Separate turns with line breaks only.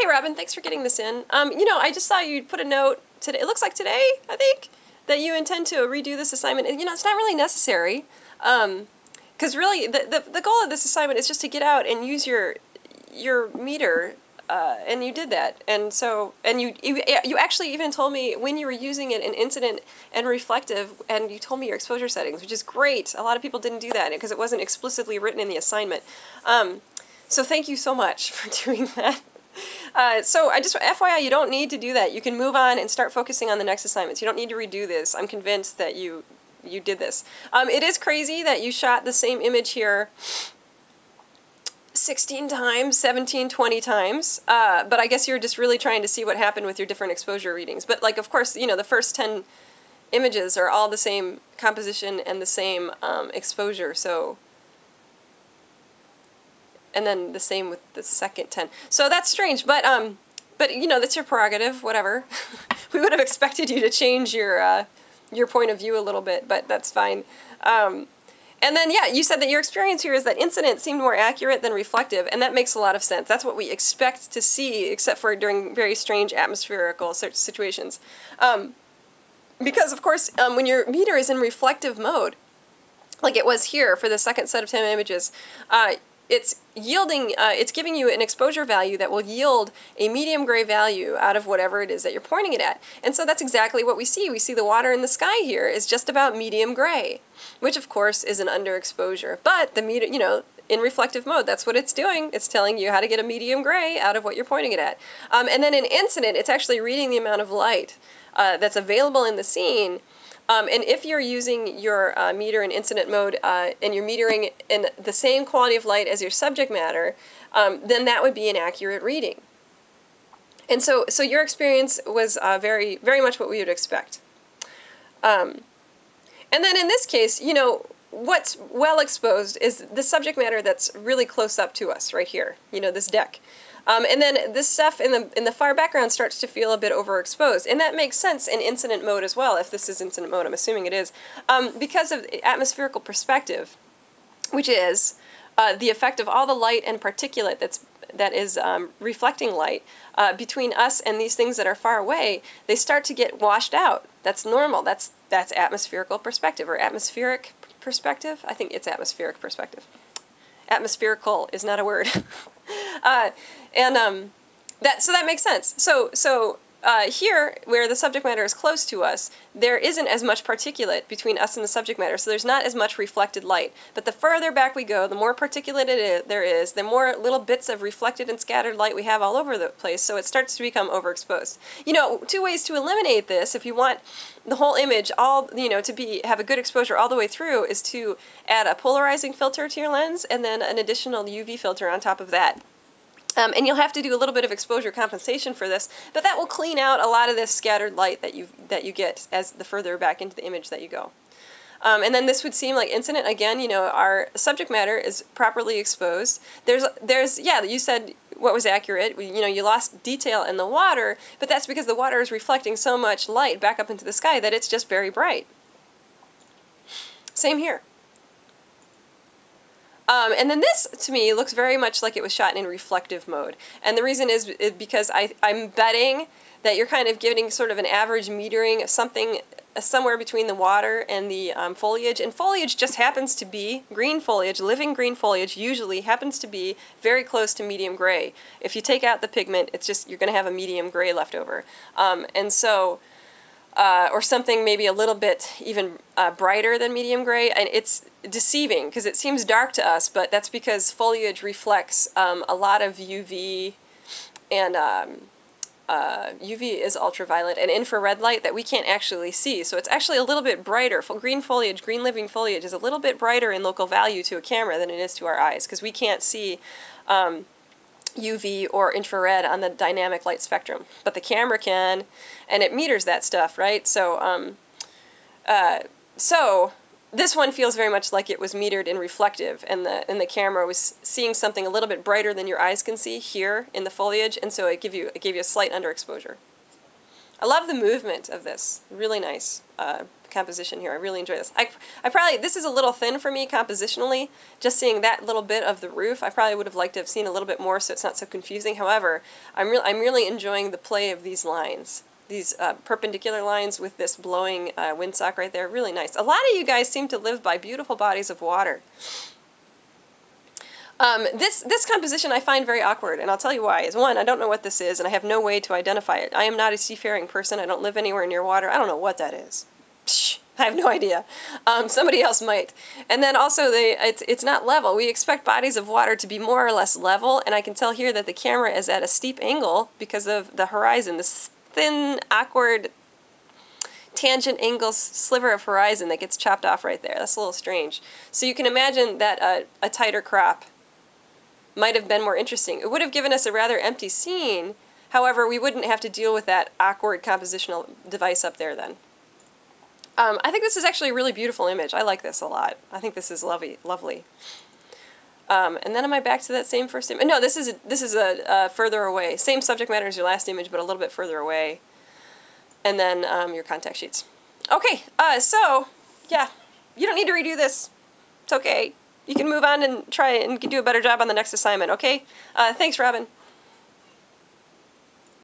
Hey Robin, thanks for getting this in. I just saw you put a note today. It looks like today, I think, that you intend to redo this assignment. And, it's not really necessary, because really the goal of this assignment is just to get out and use your meter, and you did that. And so, and you actually even told me when you were using it in incident and reflective, and you told me your exposure settings, which is great. A lot of people didn't do that because it wasn't explicitly written in the assignment. So thank you so much for doing that. So I just, FYI, you don't need to do that. You can move on and start focusing on the next assignments. You don't need to redo this. I'm convinced that you did this. It is crazy that you shot the same image here 16 times, 17, 20 times, but I guess you're just really trying to see what happened with your different exposure readings. But like, of course, the first 10 images are all the same composition and the same exposure, so... And then the same with the second 10. So that's strange, but that's your prerogative, whatever. We would have expected you to change your point of view a little bit, but that's fine. And then, yeah, you said that your experience here is that incident seemed more accurate than reflective, and that makes a lot of sense. That's what we expect to see, except for during very strange atmospherical situations. Because, of course, when your meter is in reflective mode, like it was here for the second set of 10 images, it's yielding, it's giving you an exposure value that will yield a medium gray value out of whatever it is that you're pointing it at. And so that's exactly what we see. We see the water in the sky here is just about medium gray, which of course is an underexposure. But the meter, in reflective mode, that's what it's doing. It's telling you how to get a medium gray out of what you're pointing it at. And then in incident, it's actually reading the amount of light that's available in the scene. And if you're using your meter in incident mode and you're metering in the same quality of light as your subject matter, then that would be an accurate reading. And so your experience was very, very much what we would expect. And then in this case, what's well exposed is the subject matter that's really close up to us right here, this deck. And then this stuff in the far background starts to feel a bit overexposed. And that makes sense in incident mode as well, if this is incident mode, I'm assuming it is, because of atmospherical perspective, which is the effect of all the light and particulate that is reflecting light between us and these things that are far away. They start to get washed out. That's normal. That's atmospherical perspective, or atmospheric perspective. I think it's atmospheric perspective. Atmospherical is not a word. So that makes sense. So here, where the subject matter is close to us, there isn't as much particulate between us and the subject matter, so there's not as much reflected light. But the further back we go, the more particulate there is, the more little bits of reflected and scattered light we have all over the place, so it starts to become overexposed. Two ways to eliminate this, if you want the whole image to have a good exposure all the way through, is to add a polarizing filter to your lens and then an additional UV filter on top of that. And you'll have to do a little bit of exposure compensation for this, but that will clean out a lot of this scattered light that you get as the further back into the image that you go. And then this would seem like incident again. Our subject matter is properly exposed. Yeah, you said what was accurate. You lost detail in the water, but that's because the water is reflecting so much light back up into the sky that it's just very bright. Same here. And then this, to me, looks very much like it was shot in reflective mode. And the reason is because I'm betting that you're kind of getting sort of an average metering of something somewhere between the water and the foliage. And foliage just happens to be, green foliage, living green foliage, usually happens to be very close to medium gray. If you take out the pigment, it's just, you're going to have a medium gray left over. Or something maybe a little bit even brighter than medium gray, and it's deceiving because it seems dark to us, but that's because foliage reflects a lot of UV, and UV is ultraviolet and infrared light that we can't actually see, so it's actually a little bit brighter. Green foliage, green living foliage is a little bit brighter in local value to a camera than it is to our eyes, because we can't see UV or infrared on the dynamic light spectrum, but the camera can, and it meters that stuff, right? So this one feels very much like it was metered in reflective, and the camera was seeing something a little bit brighter than your eyes can see here in the foliage, and so it gave you a slight underexposure. I love the movement of this. Really nice composition here. I really enjoy this. This is a little thin for me compositionally, just seeing that little bit of the roof. I probably would have liked to have seen a little bit more so it's not so confusing. However, I'm really enjoying the play of these lines. These perpendicular lines with this blowing windsock right there. Really nice. A lot of you guys seem to live by beautiful bodies of water. This composition I find very awkward, and I'll tell you why. Is one, I don't know what this is, and I have no way to identify it. I am not a seafaring person. I don't live anywhere near water. I don't know what that is. Psh, I have no idea. Somebody else might. And then also, it's not level. We expect bodies of water to be more or less level, and I can tell here that the camera is at a steep angle because of the horizon, this thin, awkward, tangent angle sliver of horizon that gets chopped off right there. That's a little strange. So you can imagine that a tighter crop might have been more interesting. It would have given us a rather empty scene. However, we wouldn't have to deal with that awkward compositional device up there then. I think this is actually a really beautiful image. I like this a lot. I think this is lovely. And then am I back to that same first image? No, this is a further away. Same subject matter as your last image, but a little bit further away. And then your contact sheets. Okay, so, yeah, you don't need to redo this. It's okay. You can move on and try and do a better job on the next assignment, okay? Thanks, Robin.